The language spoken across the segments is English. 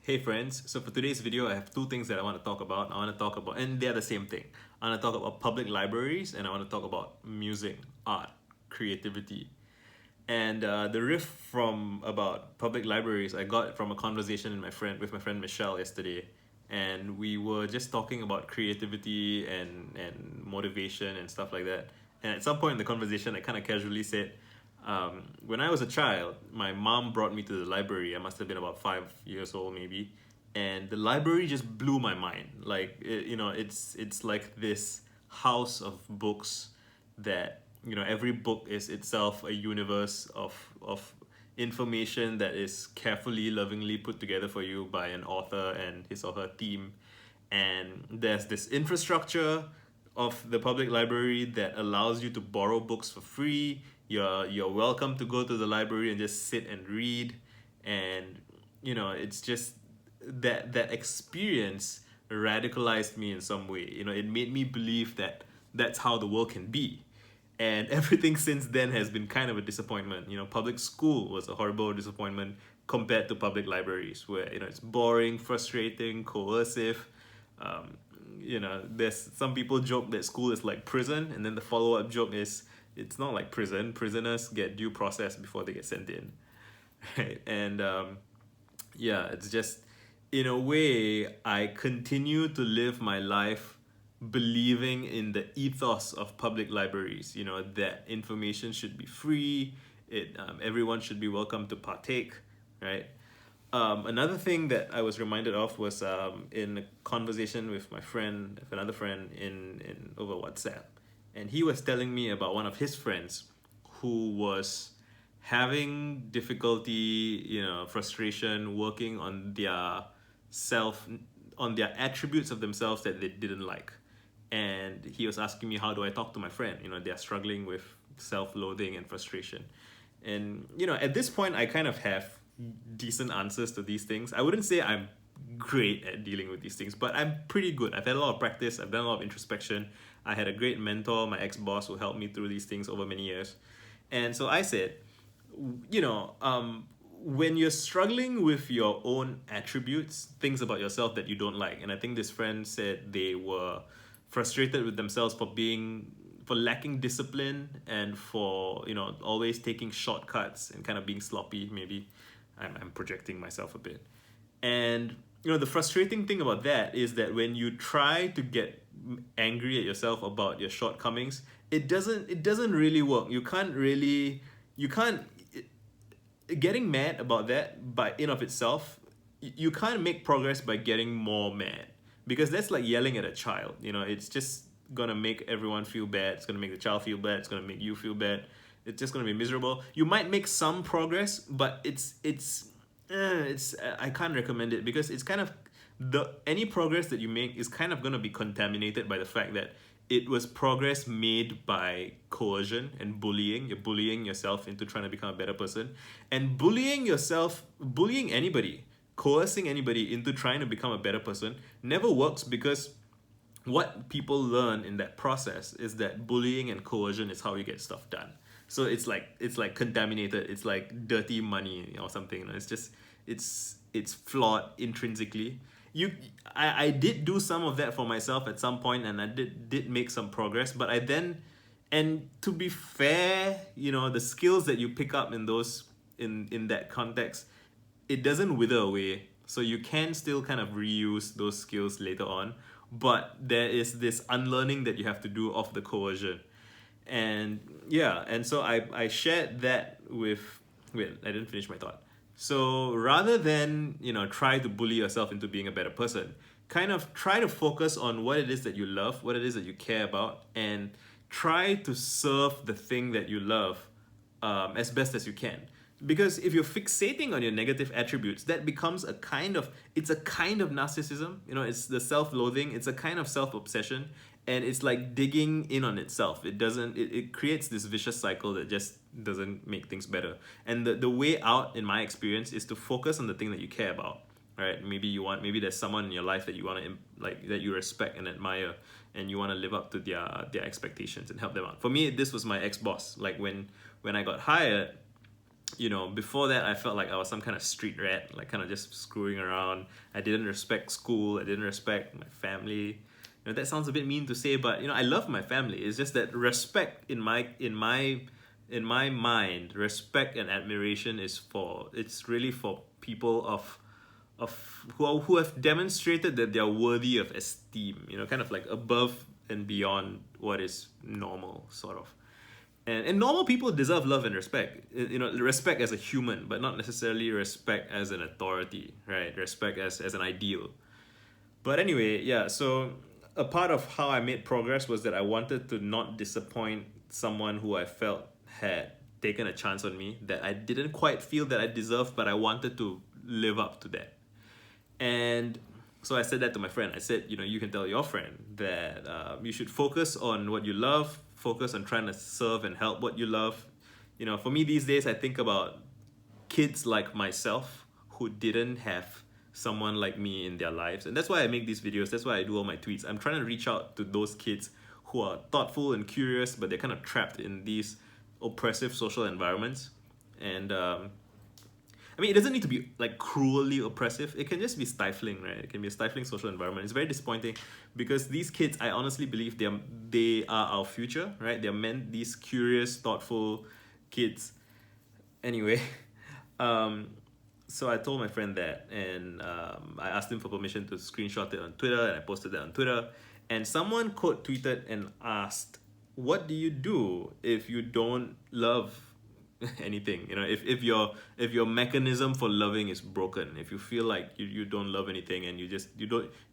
Hey friends, so for today's video, I have two things that I want to talk about. I want to talk about, and they're the same thing. I want to talk about public libraries and I want to talk about music, art, creativity. And the riff from about public libraries, I got from a conversation with my friend Michelle yesterday. And we were just talking about creativity and motivation and stuff like that. And at some point in the conversation, I kind of casually said, when I was a child, my mom brought me to the library. I must have been about 5 years old, maybe, and the library just blew my mind. Like it's like this house of books that every book is itself a universe of information that is carefully, lovingly put together for you by an author and his or her team. And there's this infrastructure of the public library that allows you to borrow books for free. You're welcome to go to the library and just sit and read. And it's just that experience radicalized me in some way. It made me believe that that's how the world can be. And everything since then has been kind of a disappointment. Public school was a horrible disappointment compared to public libraries, where it's boring, frustrating, coercive. um, there's some people joke that school is like prison, and then the follow-up joke is it's not like prison. Prisoners get due process before they get sent in. Right? And yeah, it's just, in a way, I continue to live my life believing in the ethos of public libraries, that information should be free. Everyone should be welcome to partake, right? Another thing that I was reminded of was in a conversation with another friend in over WhatsApp, and he was telling me about one of his friends who was having difficulty, frustration working on self, on their attributes of themselves that they didn't like. And he was asking me, how do I talk to my friend? They're struggling with self-loathing and frustration. And at this point, I kind of have decent answers to these things. I wouldn't say I'm great at dealing with these things, but I'm pretty good. I've had a lot of practice. I've done a lot of introspection. I had a great mentor, my ex-boss, who helped me through these things over many years. And so I said, you know, um, when you're struggling with your own attributes, things about yourself that you don't like, and I think this friend said they were frustrated with themselves for lacking discipline and for always taking shortcuts and kind of being sloppy. Maybe I'm projecting myself a bit. And the frustrating thing about that is that when you try to get angry at yourself about your shortcomings, it doesn't really work. You can't getting mad about that by in of itself. You can't make progress by getting more mad, because that's like yelling at a child. It's just gonna make everyone feel bad. It's gonna make the child feel bad. It's gonna make you feel bad. It's just gonna be miserable. You might make some progress, but I can't recommend it, because it's kind of, the any progress that you make is kind of gonna be contaminated by the fact that it was progress made by coercion and bullying. You're bullying yourself into trying to become a better person. And bullying anybody, coercing anybody into trying to become a better person never works, because what people learn in that process is that bullying and coercion is how you get stuff done. So it's like contaminated. It's like dirty money or something. It's just it's flawed intrinsically. I did do some of that for myself at some point, and I did make some progress. But I then, and to be fair, the skills that you pick up in those in that context, it doesn't wither away. So you can still kind of reuse those skills later on, but there is this unlearning that you have to do of the coercion. And yeah, and so I shared that with, wait, I didn't finish my thought. So rather than try to bully yourself into being a better person, kind of try to focus on what it is that you love, what it is that you care about, and try to serve the thing that you love as best as you can. Because if you're fixating on your negative attributes, that becomes it's a kind of narcissism. It's the self-loathing. It's a kind of self-obsession, and it's like digging in on itself. It creates this vicious cycle that just doesn't make things better. And the way out, in my experience, is to focus on the thing that you care about. Right? Maybe there's someone in your life that you want to, like, that you respect and admire, and you want to live up to their expectations and help them out. For me, this was my ex-boss. Like when I got hired, before that, I felt like I was some kind of street rat, like kind of just screwing around. I didn't respect school. I didn't respect my family. That sounds a bit mean to say, but I love my family. It's just that respect in my mind, respect and admiration it's really for people who have demonstrated that they are worthy of esteem. Kind of like above and beyond what is normal, sort of. And normal people deserve love and respect. Respect as a human, but not necessarily respect as an authority, right? Respect as an ideal. But anyway, yeah, so a part of how I made progress was that I wanted to not disappoint someone who I felt had taken a chance on me that I didn't quite feel that I deserved, but I wanted to live up to that. And so I said that to my friend. I said, you can tell your friend that you should focus on what you love, focus on trying to serve and help what you love. For me these days, I think about kids like myself who didn't have someone like me in their lives. And that's why I make these videos. That's why I do all my tweets. I'm trying to reach out to those kids who are thoughtful and curious, but they're kind of trapped in these oppressive social environments. And it doesn't need to be like cruelly oppressive. It can just be stifling, right? It can be a stifling social environment. It's very disappointing because these kids, I honestly believe they are our future, right? They're meant, these curious, thoughtful kids. Anyway, so I told my friend that, and I asked him for permission to screenshot it on Twitter, and I posted that on Twitter. And someone quote tweeted and asked, "What do you do if you don't love anything? If your mechanism for loving is broken, if you feel like you don't love anything, and you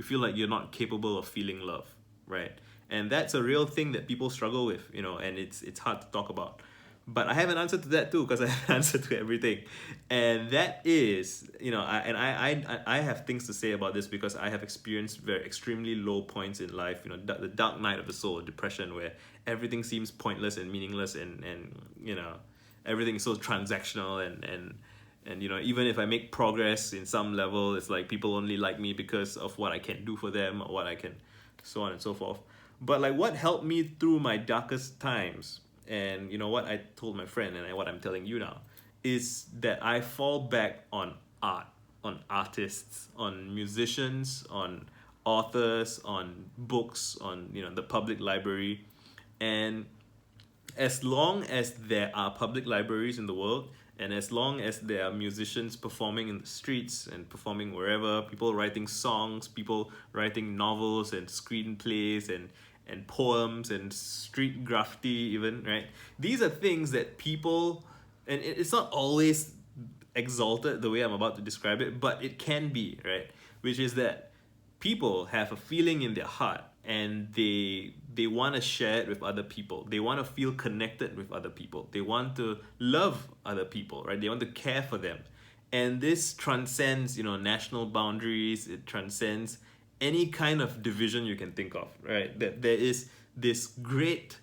feel like you're not capable of feeling love, right?" And that's a real thing that people struggle with, and it's hard to talk about. But I have an answer to that too, because I have an answer to everything. And that is, I have things to say about this because I have experienced very extremely low points in life, the dark night of the soul, depression, where everything seems pointless and meaningless, and everything is so transactional, and even if I make progress in some level, it's like people only like me because of what I can do for them, or what I can, so on and so forth. But like, what helped me through my darkest times, and what I told my friend, and what I'm telling you now, is that I fall back on art, on artists, on musicians, on authors, on books, on the public library. And as long as there are public libraries in the world, and as long as there are musicians performing in the streets and performing wherever, people writing songs, people writing novels and screenplays and poems and street graffiti even, right? These are things that people, and it's not always exalted the way I'm about to describe it, but it can be, right? Which is that people have a feeling in their heart, and they want to share it with other people. They want to feel connected with other people. They want to love other people, right? They want to care for them. And this transcends, national boundaries. It transcends any kind of division you can think of, right? That there is this great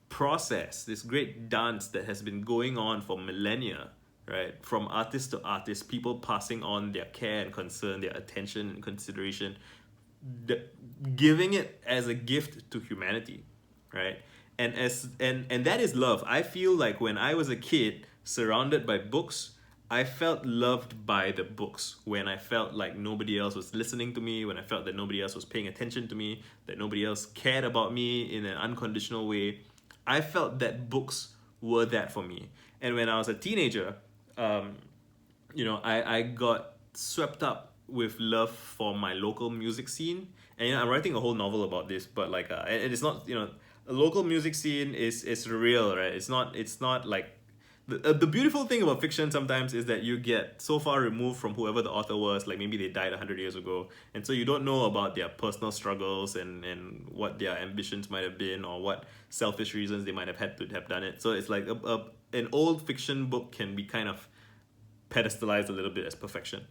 process, this great dance that has been going on for millennia, right? From artist to artist, people passing on their care and concern, their attention and consideration, giving it as a gift to humanity, right? And that is love. I feel like when I was a kid surrounded by books, I felt loved by the books. When I felt like nobody else was listening to me, when I felt that nobody else was paying attention to me, that nobody else cared about me in an unconditional way, I felt that books were that for me. And when I was a teenager, I got swept up with love for my local music scene. And I'm writing a whole novel about this, but like, and it's not, a local music scene is real, right? It's not like, the beautiful thing about fiction sometimes is that you get so far removed from whoever the author was, like maybe they died 100 years ago, and so you don't know about their personal struggles and what their ambitions might have been, or what selfish reasons they might have had to have done it. So it's like an old fiction book can be kind of pedestalized a little bit as perfection.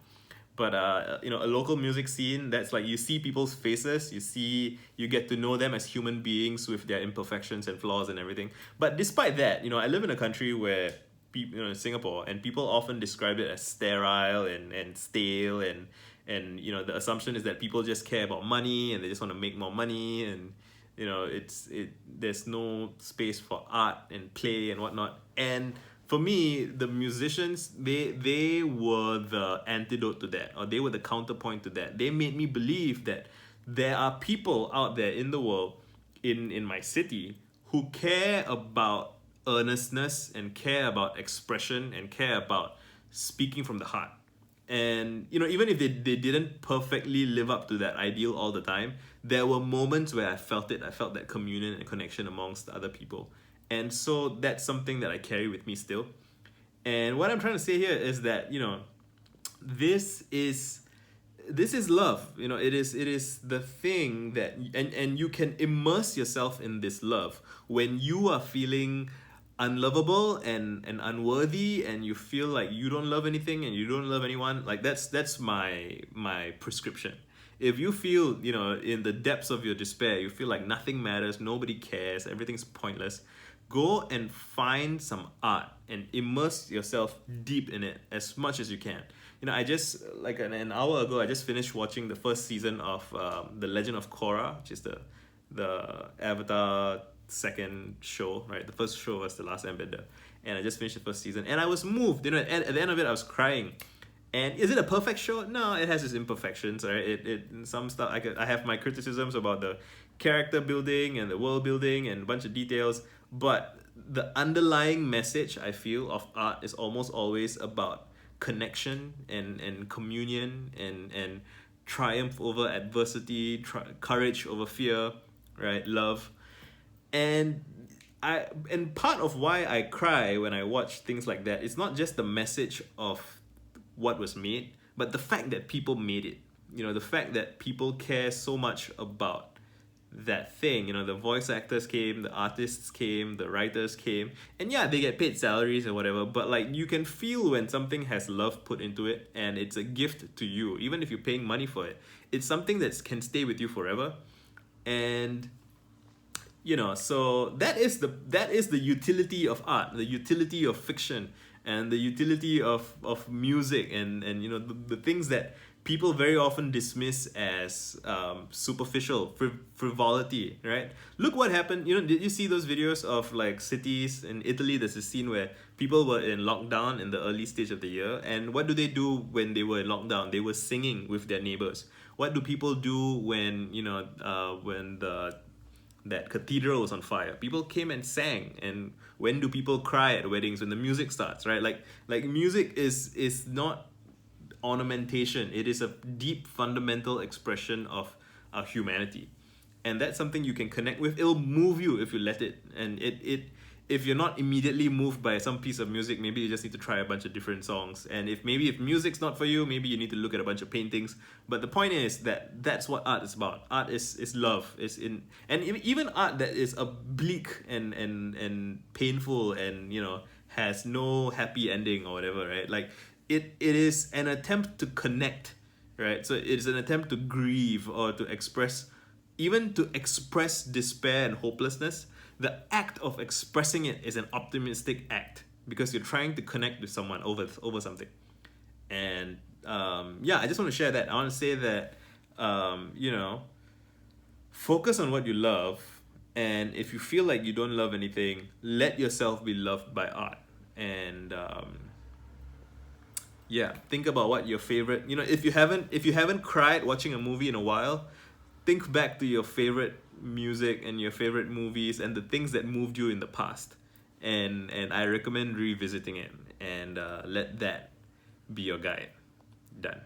But a local music scene, that's like, you see people's faces, you get to know them as human beings with their imperfections and flaws and everything. But despite that, I live in a country where people, in Singapore, and people often describe it as sterile and stale, and the assumption is that people just care about money and they just want to make more money, and there's no space for art and play and whatnot. And for me, the musicians, they were the antidote to that, or they were the counterpoint to that. They made me believe that there are people out there in the world, in my city, who care about earnestness and care about expression and care about speaking from the heart. And even if they didn't perfectly live up to that ideal all the time, there were moments where I felt it. I felt that communion and connection amongst other people. And so that's something that I carry with me still. And what I'm trying to say here is that, this is this is love. It is the thing that, and you can immerse yourself in this love when you are feeling unlovable and unworthy, and you feel like you don't love anything and you don't love anyone. Like, that's my prescription. If you feel, in the depths of your despair, you feel like nothing matters, nobody cares, everything's pointless, go and find some art and immerse yourself deep in it as much as you can. I just, like an hour ago, I just finished watching the first season of The Legend of Korra, which is the Avatar second show, right? The first show was The Last Airbender, and I just finished the first season, and I was moved. At the end of it, I was crying. And is it a perfect show? No, it has its imperfections, right? It some stuff, I have my criticisms about the character building and the world building and a bunch of details, but the underlying message, I feel, of art is almost always about connection and communion and triumph over adversity, courage over fear, right? Love. And part of why I cry when I watch things like that, it's not just the message of what was made, but the fact that people made it. The fact that people care so much about that thing. The voice actors came, the artists came, the writers came, and yeah, they get paid salaries or whatever, but like, you can feel when something has love put into it, and it's a gift to you, even if you're paying money for it. It's something that can stay with you forever. And so that is the utility of art, the utility of fiction, and the utility of music, and the things that people very often dismiss as superficial frivolity, right? Look what happened. Did you see those videos of like cities in Italy? There's a scene where people were in lockdown in the early stage of the year, and what do they do when they were in lockdown? They were singing with their neighbors. What do people do when when that cathedral was on fire? People came and sang. And when do people cry at weddings? When the music starts, right? Like music is not ornamentation. It is a deep fundamental expression of our humanity, and that's something you can connect with. It'll move you if you let it. And if you're not immediately moved by some piece of music, maybe you just need to try a bunch of different songs. And if music's not for you, maybe you need to look at a bunch of paintings. But the point is that that's what art is about. Art is love. And even art that is bleak and painful and has no happy ending or whatever, right? Like, it is an attempt to connect, right? So it's an attempt to grieve, or to express, even to express despair and hopelessness. The act of expressing it is an optimistic act, because you're trying to connect with someone over something. And I just want to share that. I want to say that focus on what you love, and if you feel like you don't love anything, let yourself be loved by art. And think about what your favorite, if you haven't cried watching a movie in a while, think back to your favorite music and your favorite movies and the things that moved you in the past. And I recommend revisiting it, and let that be your guide. Done.